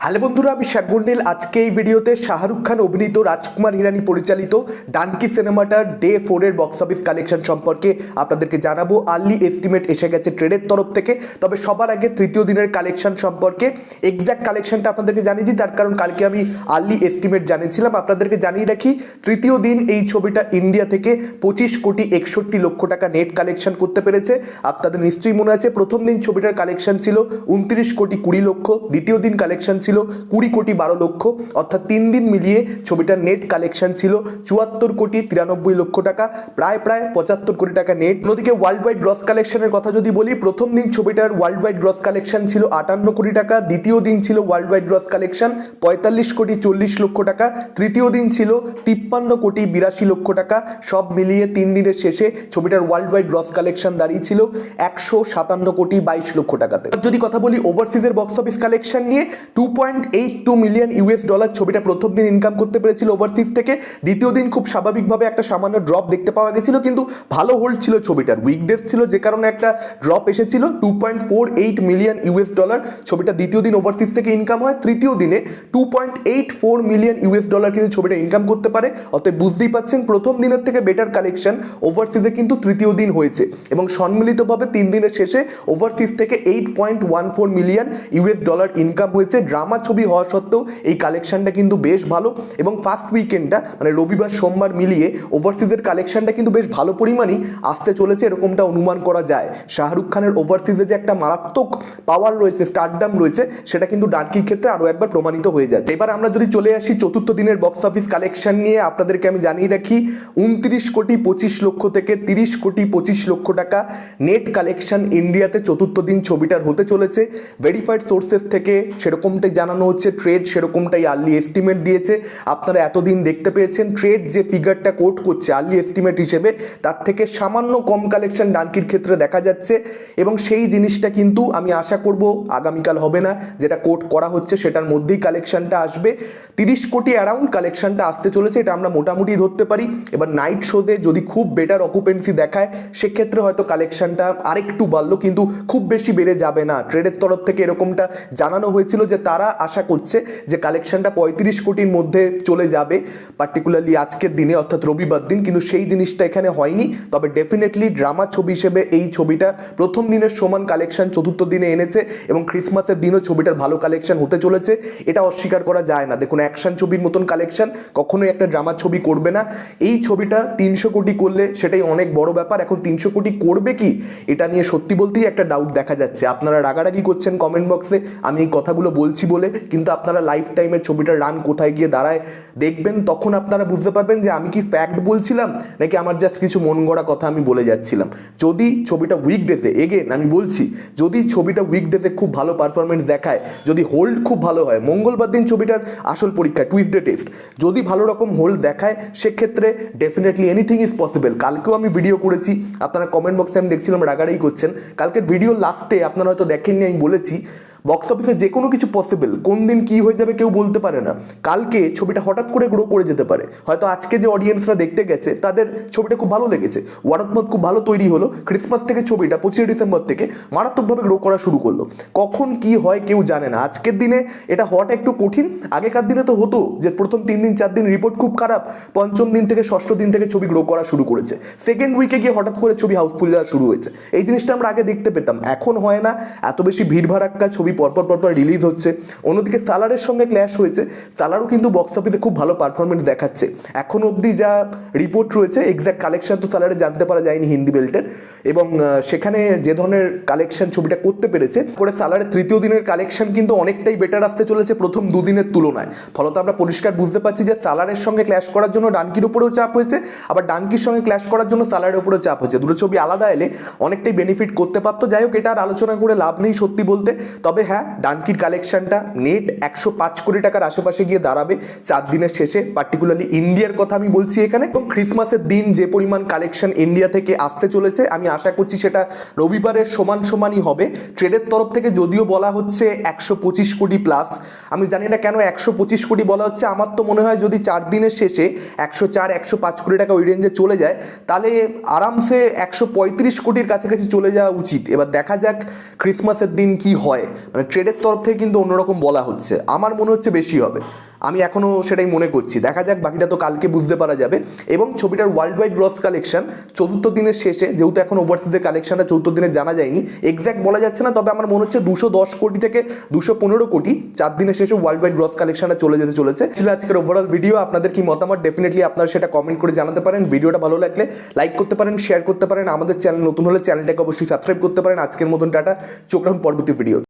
Hello বন্ধুরা, আমি শাকগুন্ডিল। আজকে এই ভিডিওতে শাহরুখ খান অভিনীত রাজকুমার হিরানি পরিচালিত ডানকি সিনেমাটার ডে 4 এর বক্স অফিস কালেকশন সম্পর্কে আপনাদেরকে জানাবো। আর্লি এস্টিমেট এসে গেছে ট্রেডের তরফ থেকে। তবে সবার আগে তৃতীয় দিনের কালেকশন সম্পর্কে এক্স্যাক্ট কালেকশনটা আপনাদেরকে জানিয়ে দিই, তার কারণ কালকে আমি আর্লি এস্টিমেট জানিয়েছিলাম। আপনাদেরকে জানিয়ে রাখি, তৃতীয় দিন এই ছবিটা ইন্ডিয়া থেকে 25,61,00,000 টাকা নেট কালেকশন করতে পেরেছে। আপনাদের নিশ্চয়ই মনে আছে, প্রথম দিন ছবিটার কালেকশন ছিল 29,20,00,000, দ্বিতীয় দিন কালেকশন ছিল 20,12,00,000, অর্থাৎ 3 দিন মিলিয়ে ছবিটার নেট কালেকশন ছিল 74,93,00,000 টাকা, প্রায় 75 কোটি টাকা নেট। অন্যদিকে ওয়ার্ল্ড ওয়াইড গ্রস কালেকশনের কথা যদি বলি, প্রথম দিন ছবিটার ওয়ার্ল্ড ওয়াইড গ্রস কালেকশন ছিল 58 কোটি টাকা, দ্বিতীয় দিন ছিল ওয়ার্ল্ড ওয়াইড গ্রস কালেকশন 45,40,00,000 টাকা, তৃতীয় দিন ছিল 53,82,00,000 টাকা। সব মিলিয়ে 3 দিনের শেষে ছবিটার ওয়ার্ল্ড ওয়াইড গ্রস কালেকশন দাঁড়িয়েছিল 157,20,00,000 টাকাতে। যদি কথা বলি ওভারসিজের বক্স অফিস কালেকশন নিয়ে, $2.82 মিলিয়ন ছবিটা প্রথম দিন ইনকাম করতে পেরেছিল ওভারসিজ থেকে। দ্বিতীয় দিন খুব স্বাভাবিকভাবে একটা সামান্য ড্রপ দেখতে পাওয়া গেছিল, কিন্তু ভালো হোল্ড ছিল ছবিটার। উইকডেজ ছিল যে কারণে একটা ড্রপ এসেছিল। $2.48 মিলিয়ন ছবিটা দ্বিতীয় দিন ওভারসিজ থেকে ইনকাম হয়। তৃতীয় দিনে $2.84 মিলিয়ন কিন্তু ছবিটা ইনকাম করতে পারে। অতএব বুঝতেই পাচ্ছেন, প্রথম দিনের থেকে বেটার কালেকশন ওভারসিজে কিন্তু তৃতীয় দিন হয়েছে, এবং সম্মিলিতভাবে 3 দিনের শেষে ওভারসিজ থেকে $8.14 মিলিয়ন ইনকাম হয়েছে। ড্রামা ছবি হওয়া সত্ত্বেও এই কালেকশনটা কিন্তু বেশ ভালো, এবং ফার্স্ট উইকেন্ডটা মানে রবিবার সোমবার মিলিয়ে ওভারসিজের কালেকশনটা কিন্তু বেশ ভালো পরিমাণই আসতে চলেছে, এরকমটা অনুমান করা যায়। শাহরুখ খানের ওভারসিজে যে একটা মারাত্মক পাওয়ার রয়েছে, স্টারডাম রয়েছে, সেটা কিন্তু ডানকির ক্ষেত্রে আরও একবার প্রমাণিত হয়ে যায়। এবার আমরা যদি চলে আসি চতুর্থ দিনের বক্স অফিস কালেকশন নিয়ে, আপনাদেরকে আমি জানিয়ে রাখি 29,25,00,000 থেকে 30,25,00,000 টাকা নেট কালেকশন ইন্ডিয়াতে চতুর্থ দিন ছবিটার হতে চলেছে। ভেরিফাইড সোর্সেস থেকে সেরকমটাই জানানো হচ্ছে, ট্রেড সেরকমটাই আর্লি এস্টিমেট দিয়েছে। আপনারা এতদিন দেখতে পেয়েছেন ট্রেড যে ফিগারটা কোট করছে আর্লি এস্টিমেট হিসেবে, তার থেকে সামান্য কম কালেকশন ডানকির ক্ষেত্রে দেখা যাচ্ছে, এবং সেই জিনিসটা কিন্তু আমি আশা করব আগামীকাল হবে না, যেটা কোট করা হচ্ছে সেটার মধ্যেই কালেকশনটা আসবে। 30 কোটি অ্যারাউন্ড কালেকশনটা আসতে চলেছে, এটা আমরা মোটামুটি ধরতে পারি। এবার নাইট শোতে যদি খুব বেটার অকুপেন্সি দেখায়, সেক্ষেত্রে হয়তো কালেকশনটা আরেকটু বাড়লো, কিন্তু খুব বেশি বেড়ে যাবে না। ট্রেডের তরফ থেকে এরকমটা জানানো হয়েছিল যে তারা আশা করছে যে কালেকশনটা 35 কোটির মধ্যে চলে যাবে, পার্টিকুলারলি আজকের দিনে অর্থাৎ রবিবার দিন, কিন্তু সেই জিনিসটা এখানে হয়নি। তবে ডেফিনেটলি ড্রামা ছবি হিসেবে এই ছবিটা প্রথম দিনের সমান কালেকশন চতুর্থ দিনে এনেছে, এবং ক্রিসমাসের দিনও ছবিটার ভালো কালেকশন হতে চলেছে, এটা অস্বীকার করা যায় না। দেখুন, অ্যাকশন ছবির মতন কালেকশন কখনোই একটা ড্রামা ছবি করবে না। এই ছবিটা 300 কোটি করলে সেটাই অনেক বড় ব্যাপার। এখন 300 কোটি করবে কি, এটা নিয়ে সত্যি বলতেই একটা ডাউট দেখা যাচ্ছে। আপনারা রাগারাগি করছেন কমেন্ট বক্সে আমি এই কথাগুলো বলছি বলে, কিন্তু আপনারা লাইফ টাইমে ছবিটার রান কোথায় গিয়ে দাঁড়ায় দেখবেন, তখন আপনারা বুঝতে পারবেন যে আমি কি ফ্যাক্ট বলছিলাম নাকি আমার জাস্ট কিছু মন গড়া কথা আমি বলে যাচ্ছিলাম। যদি ছবিটা উইকডেতে, এগেন আমি বলছি, যদি ছবিটা উইকডেতে খুব ভালো পারফরমেন্স দেখায়, যদি হোল্ড খুব ভালো হয়, মঙ্গলবার দিন ছবিটার আসল পরীক্ষা টুইসডে টেস্ট, যদি ভালো রকম হোল্ড দেখায়, সেক্ষেত্রে ডেফিনেটলি এনিথিং ইজ পসিবল। কালকেও আমি ভিডিও করেছি, আপনারা কমেন্ট বক্সে আমি দেখছিলাম রাগারাগি করছেন। কালকের ভিডিও লাস্টে আপনারা হয়তো দেখেননি, আমি বলেছি বক্স অফিসে যে কোনো কিছু পসিবল, কোন দিন কি হয়ে যাবে কেউ বলতে পারে না। কালকে ছবিটা হঠাৎ করে গ্রো করে যেতে পারে। হয়তো আজকে যে অডিয়েন্সরা দেখতে গেছে তাদের ছবিটা খুব ভালো লেগেছে, ওয়ারাতমত খুব ভালো তৈরি হলো, ক্রিসমাস থেকে ছবিটা 25 ডিসেম্বর থেকে মারাত্মকভাবে গ্রো করা শুরু করলো। কখন কি হয় কেউ জানে না। আজকের দিনে এটা হওয়াটা একটু কঠিন। আগেকার দিনে তো হতো যে প্রথম 3 দিন 4 দিন রিপোর্ট খুব খারাপ, পঞ্চম দিন থেকে ষষ্ঠ দিন থেকে ছবি গ্রো করা শুরু করেছে, সেকেন্ড উইকে গিয়ে হঠাৎ করে ছবি হাউসফুল দেওয়া শুরু হয়েছে। এই জিনিসটা আমরা আগে দেখতে পেতাম, এখন হয় না। এত বেশি ভিড় ভাড়াক্কা ছবি পরপর রিলিজ হচ্ছে। অন্যদিকে সালারের সঙ্গে ক্ল্যাশ হয়েছে, সালারও কিন্তু বক্স অফিসে খুব ভালো পারফরমেন্স দেখাচ্ছে। এখন অবধি যা রিপোর্ট রয়েছে, এক্স্যাক্ট কালেকশন তো সালারে জানতে পারা যায়নি হিন্দি বেল্টের, এবং সেখানে যে ধরনের কালেকশন ছবিটা করতে পেরেছে, পরে সালারের তৃতীয় দিনের কালেকশন কিন্তু অনেকটাই বেটার আসতে চলেছে প্রথম দুদিনের তুলনায়। ফলত আমরা পরিষ্কার বুঝতে পারছি যে সালারের সঙ্গে ক্ল্যাশ করার জন্য ডানকির উপরেও চাপ হয়েছে, আবার ডানকির সঙ্গে ক্ল্যাশ করার জন্য সালারের উপরেও চাপ হয়েছে। দুটো ছবি আলাদা এলে অনেকটাই বেনিফিট করতে পারতো। যাই হোক, এটা আর আলোচনা করে লাভ নেই সত্যি বলতে। তবে হ্যাঁ, ডানকির কালেকশনটা নেট 105 কোটি টাকার আশেপাশে গিয়ে দাঁড়াবে 4 দিনের শেষে, পার্টিকুলারলি ইন্ডিয়ার কথা আমি বলছি এখানে। এবং ক্রিসমাসের দিন যে পরিমাণ কালেকশন ইন্ডিয়া থেকে আসতে চলেছে, আমি আশা করছি সেটা রবিবারের সমানই হবে। ট্রেডের তরফ থেকে যদিও বলা হচ্ছে 125 কোটি প্লাস, আমি জানি না কেন 125 কোটি বলা হচ্ছে। আমার তো মনে হয় যদি 4 দিনের শেষে 104-105 কোটি টাকা ওই রেঞ্জে চলে যায়, তাহলে আরামসে 135 কোটির কাছাকাছি চলে যাওয়া উচিত। এবার দেখা যাক ক্রিসমাসের দিন কি হয়। মানে ট্রেডের তরফ থেকে কিন্তু অন্যরকম বলা হচ্ছে, আমার মনে হচ্ছে বেশি হবে, আমি এখনও সেটাই মনে করছি। দেখা যাক, বাকিটা তো কালকে বুঝতে পারা যাবে। এবং ছবিটার ওয়ার্ল্ড ওয়াইড গ্রস কালেকশন চতুর্থ দিনের শেষে, যেহেতু এখন ওভারসিজের কালেকশনটা চতুর্থ দিনে জানা যায়নি, এক্স্যাক্ট বলা যাচ্ছে না, তবে আমার মনে হচ্ছে 210 কোটি থেকে 215 কোটি 4 দিনের শেষে ওয়ার্ল্ড ওয়াইড গ্রস কালেকশনটা চলে যেতে চলেছে। ছিল আজকের ওভারঅল ভিডিও। আপনাদের কি মতামত ডেফিনেটলি আপনারা সেটা কমেন্ট করে জানাতে পারেন। ভিডিওটা ভালো লাগলে লাইক করতে পারেন, শেয়ার করতে পারেন। আমাদের চ্যানেল নতুন হলে চ্যানেলটাকে অবশ্যই সাবস্ক্রাইব করতে পারেন। আজকের মতন টাটা, চোখ রাখুন পরবর্তী ভিডিও।